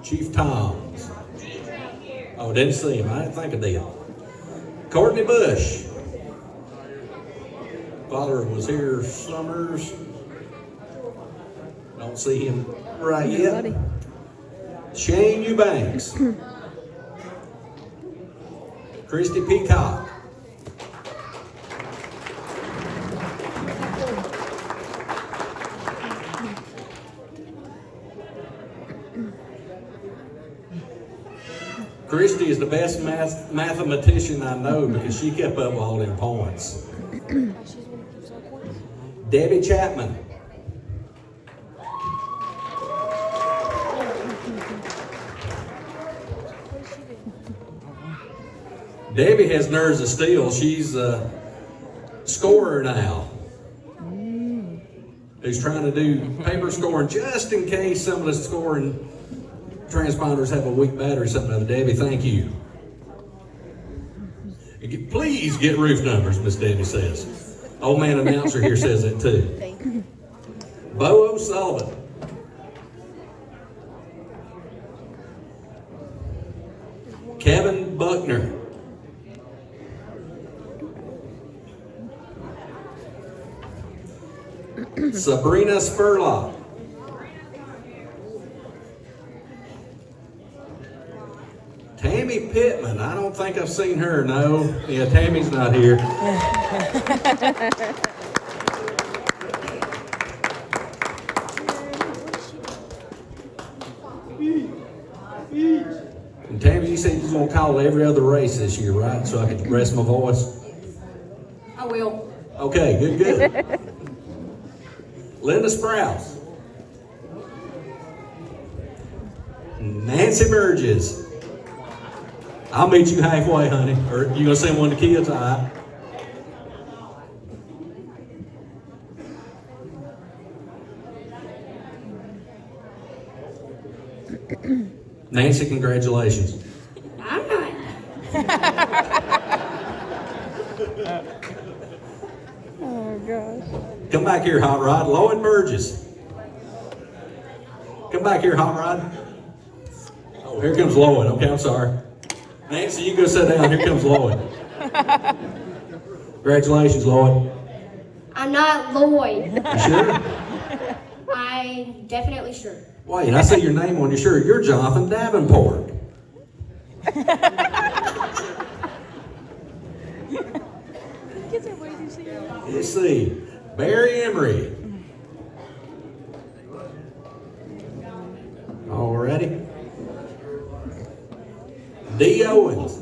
Chief Toms. Oh, didn't see him. I didn't think of them. Courtney Bush. Father was here Summers. Don't see him right yet. Shane Eubanks. Christy Peacock. Christy is the best mathematician I know because she kept up with all them points. Debbie Chapman. Debbie has nerves of steel. She's a scorer now. Who's trying to do paper scoring just in case some of the scoring transponders have a weak battery or something. Debbie, thank you. Please get roof numbers, Miss Debbie says. Old man announcer here says that too. Bo O'Sullivan. Kevin Buckner. Sabrina Spurlock. Tammy Pittman. I don't think I've seen her, no. Yeah, Tammy's not here. And Tammy, you said you're going to call every other race this year, right? So I can rest my voice? I will. Okay, good. Linda Sprouse. Nancy Burgess. I'll meet you halfway, honey. Or you gonna send one to kids? All right. Nancy, congratulations. I'm not. Oh, gosh. Come back here, Hot Rod. Lloyd Burgess. Come back here, Hot Rod. Oh, here comes Lloyd. Okay, I'm sorry. Nancy, you go sit down. Here comes Lloyd. Congratulations, Lloyd. I'm not Lloyd. You sure? I'm definitely sure. Wait, I see your name on your shirt. You're Jonathan Davenport. Let's see. Barry Emery. All righty. D. Owens.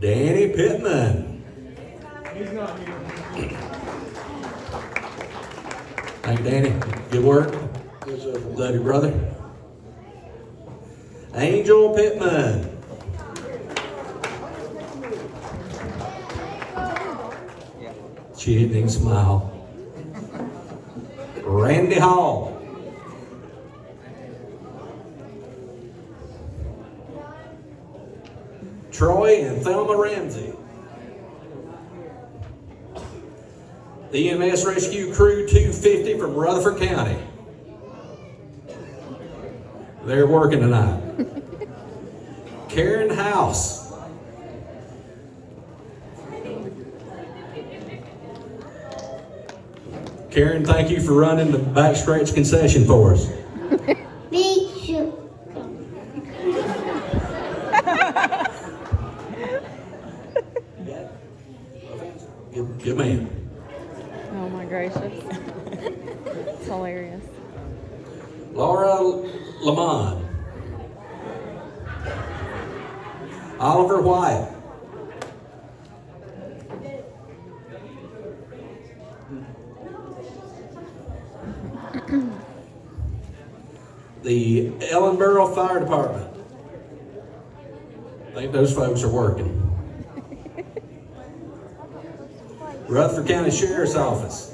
Danny Pittman. He's not here. Thank you, Danny. Good work. Love you, brother. Angel Pittman. She didn't even smile. Randy Hall. Troy and Thelma Ramsey. The EMS Rescue Crew 250 from Rutherford County. They're working tonight. Karen House. Karen, thank you for running the backstretch concession for us. Me too. Good man. Oh my gracious. It's hilarious. Laura Lamont. Oliver Wyatt. The Ellenboro Fire Department. I think those folks are working. Rutherford County Sheriff's Office.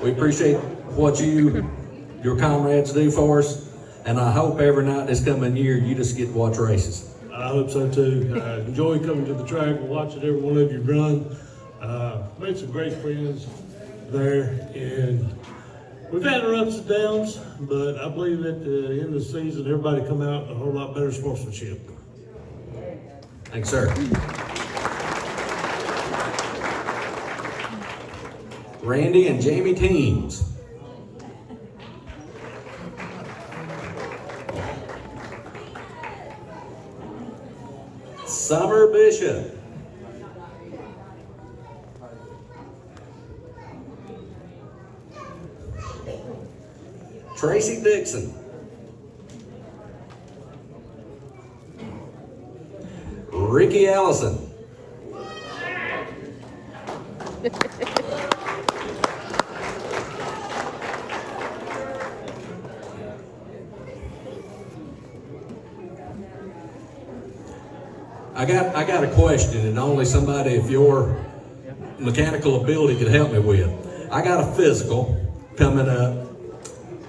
We appreciate what your comrades do for us, and I hope every night this coming year you just get to watch races. I hope so too. Enjoy coming to the track and watching every one of you run. Made some great friends there, and we've had our ups and downs, but I believe at the end of the season, everybody come out with a whole lot better sportsmanship. Thanks, sir. Randy and Jamie Teams. Summer Bishop. Tracy Dixon. Ricky Allison. I got a question, and only somebody of your mechanical ability could help me with. I got a physical coming up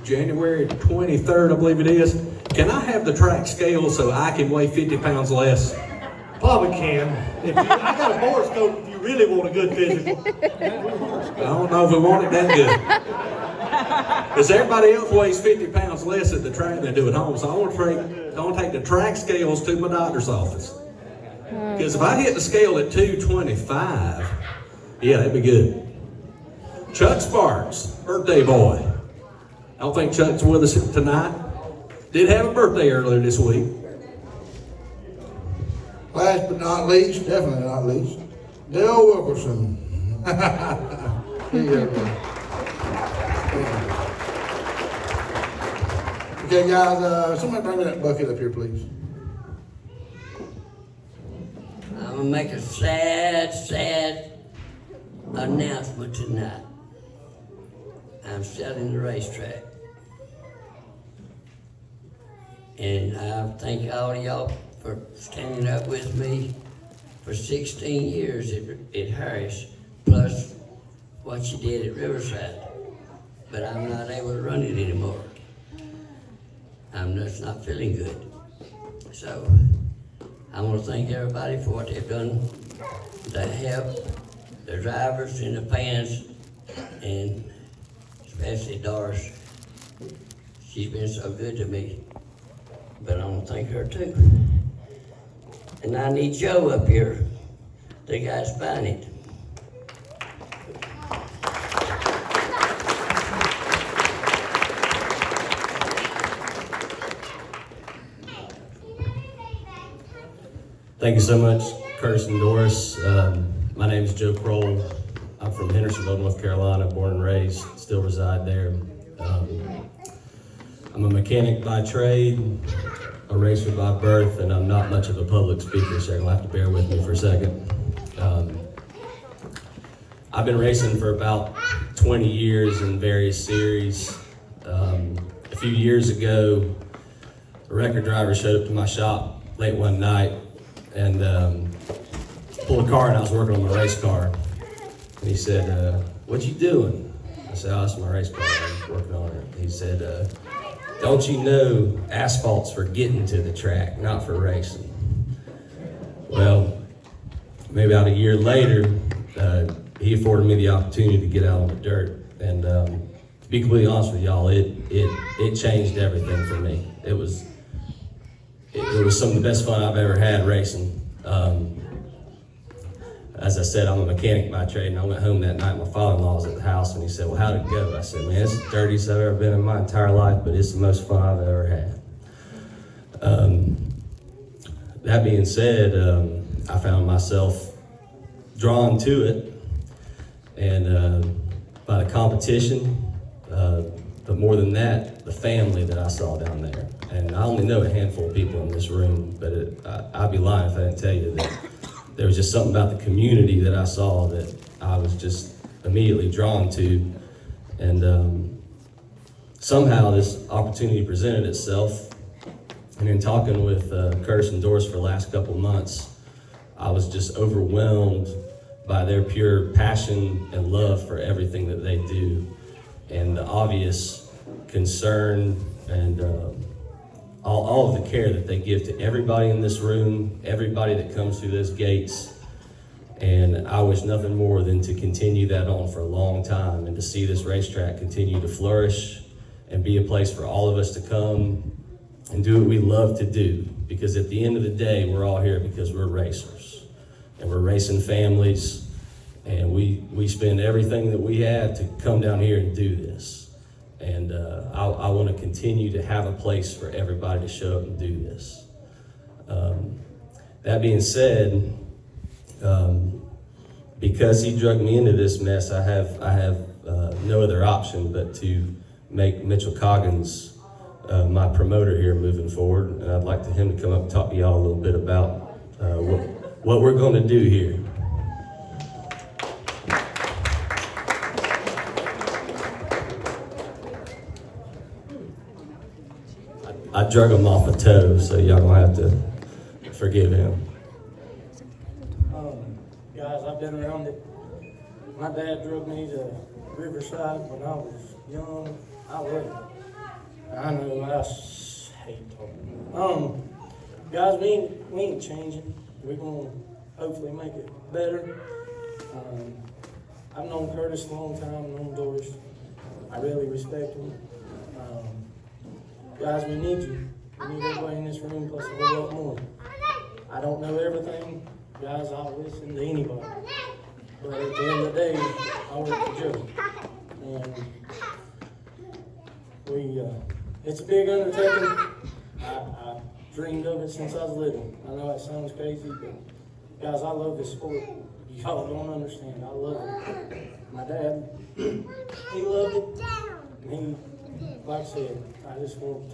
January 23rd, I believe it is. Can I have the track scale so I can weigh 50 pounds less? Probably can. I got a horoscope if you really want a good physical. I don't know if we want it that good. Because everybody else weighs 50 pounds less at the track than they do at home. So I want to take the track scales to my doctor's office. Because if I hit the scale at 225, yeah, that'd be good. Chuck Sparks, birthday boy. I don't think Chuck's with us tonight. Did have a birthday earlier this week. Last but not least, definitely not least, Dale Wilkerson. Okay, guys, somebody bring me that bucket up here, please. I'm gonna make a sad announcement tonight. I'm selling the racetrack. And I thank all of y'all for standing up with me for 16 years at Harris, plus what you did at Riverside. But I'm not able to run it anymore. I'm just not feeling good. So I want to thank everybody for what they've done to help the drivers and the fans, and especially Doris. She's been so good to me, but I want to thank her too. And I need Joe up here, the guy's buying it. Thank you so much, Curtis and Doris. My name is Joe Kroll. I'm from Hendersonville, North Carolina, born and raised, still reside there. I'm a mechanic by trade, a racer by birth, and I'm not much of a public speaker, so you'll have to bear with me for a second. I've been racing for about 20 years in various series. A few years ago, a record driver showed up to my shop late one night and pulled a car, and I was working on my race car. And he said, what you doing? I said, oh, it's my race car, I'm working on it. He said, don't you know asphalt's for getting to the track, not for racing? Well, maybe about a year later, he afforded me the opportunity to get out on the dirt. And to be completely honest with y'all, it changed everything for me. It was some of the best fun I've ever had racing. As I said, I'm a mechanic by trade, and I went home that night. My father-in-law was at the house, and he said, well, how'd it go? I said, man, it's the dirtiest I've ever been in my entire life, but it's the most fun I've ever had. That being said, I found myself drawn to it, and by the competition, but more than that, the family that I saw down there. And I only know a handful of people in this room, but I'd be lying if I didn't tell you that there was just something about the community that I saw that I was just immediately drawn to. And somehow this opportunity presented itself. And in talking with Curtis and Doris for the last couple months, I was just overwhelmed by their pure passion and love for everything that they do, and the obvious concern and all of the care that they give to everybody in this room, everybody that comes through those gates. And I wish nothing more than to continue that on for a long time, and to see this racetrack continue to flourish and be a place for all of us to come and do what we love to do. Because at the end of the day, we're all here because we're racers, and we're racing families, and we spend everything that we have to come down here and do this. And I want to continue to have a place for everybody to show up and do this. That being said, because he drugged me into this mess, I have no other option but to make Mitchell Coggins my promoter here moving forward. And I'd like him to come up and talk to y'all a little bit about what we're going to do here. I drug him off a toe, so y'all gonna have to forgive him. Guys, I've been around it. My dad drug me to Riverside when I was young. I love it. I know I hate talking. Guys, we ain't changing. We're gonna hopefully make it better. I've known Curtis a long time, known Doris. I really respect him. Guys, we need you. We need everybody in this room plus a whole lot more. I don't know everything. Guys, I'll listen to anybody. But at the end of the day, I work for Joe. And it's a big undertaking. I dreamed of it since I was little. I know that sounds crazy, but guys, I love this sport. Y'all don't understand. I love it. My dad, he loved it. And like I said, I just want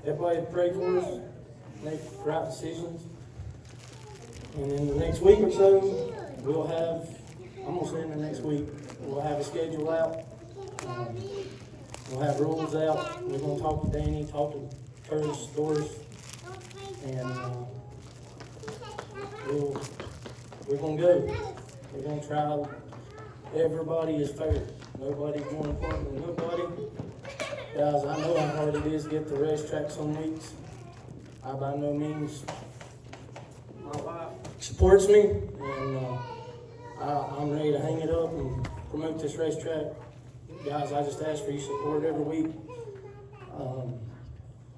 everybody to pray for us, make the right decisions. And in the next week or so, we'll have, I'm gonna say in the next week, we'll have a schedule out. We'll have rules out. We're gonna talk to Danny, talk to Curtis, Doris, and we're gonna go. We're gonna try. Everybody is fair. Nobody's more important than nobody. Guys, I know how hard it is to get the racetrack some weeks. I by no means, my wife supports me, and I'm ready to hang it up and promote this racetrack. Guys, I just ask for your support every week.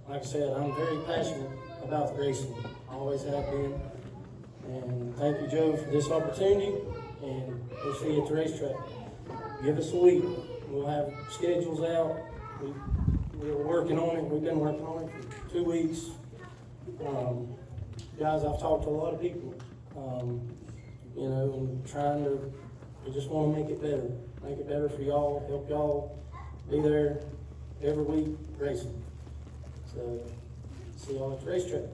Like I said, I'm very passionate about the racing. I always have been. And thank you, Joe, for this opportunity, and we'll see you at the racetrack. Give us a week. We'll have schedules out. We're working on it. We've been working on it for 2 weeks. Guys, I've talked to a lot of people, and we just want to make it better for y'all, help y'all be there every week racing. So, see y'all at the racetrack.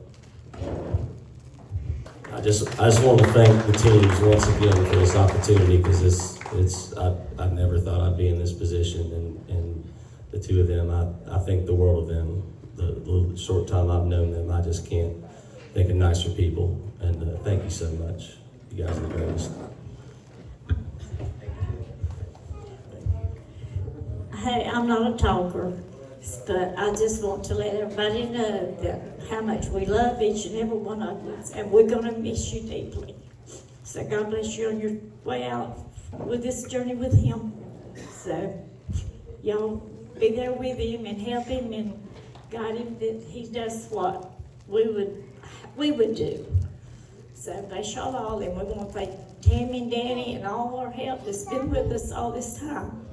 I just want to thank the teams once again for this opportunity, because I never thought I'd be in this position, and the two of them, I think the world of them. The short time I've known them, I just can't think of nicer people, and thank you so much. You guys are the greatest. Hey, I'm not a talker, but I just want to let everybody know that how much we love each and every one of you, and we're going to miss you deeply. So God bless you on your way out with this journey with Him. So y'all be there with Him and help Him and guide Him that He does what we would do. So bless y'all all, and we want to thank Tammy and Danny and all our help that's been with us all this time.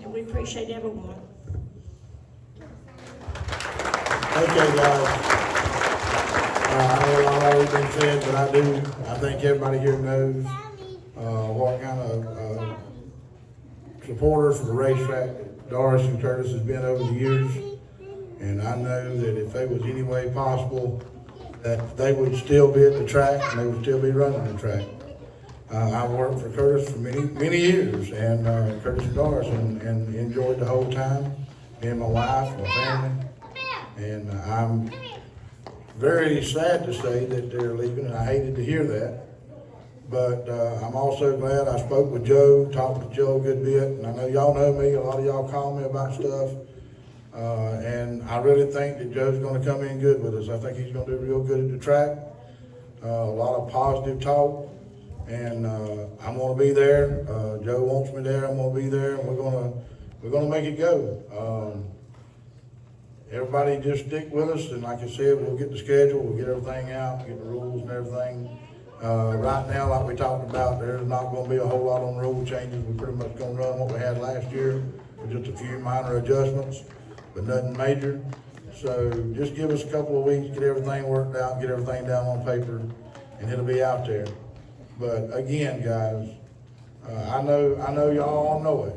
And we appreciate everyone. Okay, guys. I know a lot already been said, but I think everybody here knows what kind of supporters for the racetrack Doris and Curtis has been over the years. And I know that if there was any way possible that they would still be at the track and they would still be running the track. I've worked for Curtis for many years, and Curtis and Doris, and enjoyed the whole time, me and my wife and my family. And I'm very sad to say that they're leaving, and I hated to hear that. But I'm also glad I spoke with Joe, talked with Joe a good bit, and I know y'all know me, a lot of y'all call me about stuff. And I really think that Joe's gonna come in good with us. I think he's gonna do real good at the track. A lot of positive talk, and I'm gonna be there. Joe wants me there, I'm gonna be there, and we're gonna make it go. Everybody just stick with us, and like I said, we'll get the schedule, we'll get everything out, get the rules and everything. Right now, like we talked about, there's not gonna be a whole lot on rule changes. We're pretty much gonna run what we had last year with just a few minor adjustments, but nothing major. So just give us a couple of weeks, get everything worked out, get everything down on paper, and it'll be out there. But again, guys, I know y'all all know it,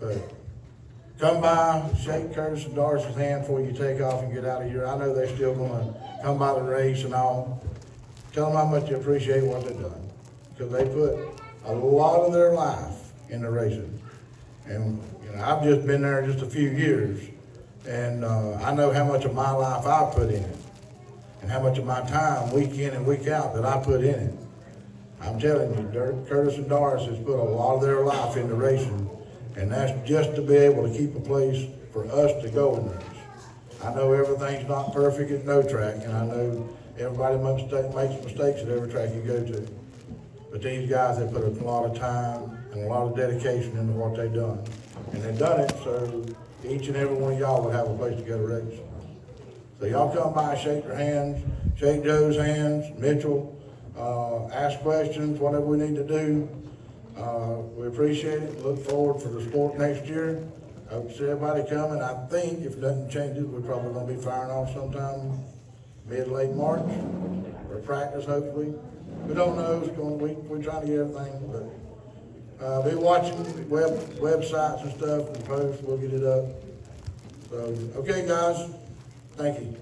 but come by, shake Curtis and Darcy's hand before you take off and get out of here. I know they're still gonna come by the race and all. Tell them how much you appreciate what they've done, because they put a lot of their life in the racing. And you know, I've just been there just a few years, and I know how much of my life I put in it, and how much of my time, week in and week out, that I put in it. I'm telling you, Curtis and Doris has put a lot of their life into racing, and that's just to be able to keep a place for us to go and race. I know everything's not perfect at no track, and I know everybody makes mistakes at every track you go to. But these guys have put a lot of time and a lot of dedication into what they've done. And they've done it so each and every one of y'all would have a place to go to race. So y'all come by, shake their hands, shake Joe's hands, Mitchell, ask questions, whatever we need to do. We appreciate it. Look forward for the sport next year. Hope to see everybody coming. I think if nothing changes, we're probably gonna be firing off sometime mid-late March for practice, hopefully. We don't know. It's going. We're trying to get everything, but be watching websites and stuff and posts. We'll get it up. So okay, guys. Thank you.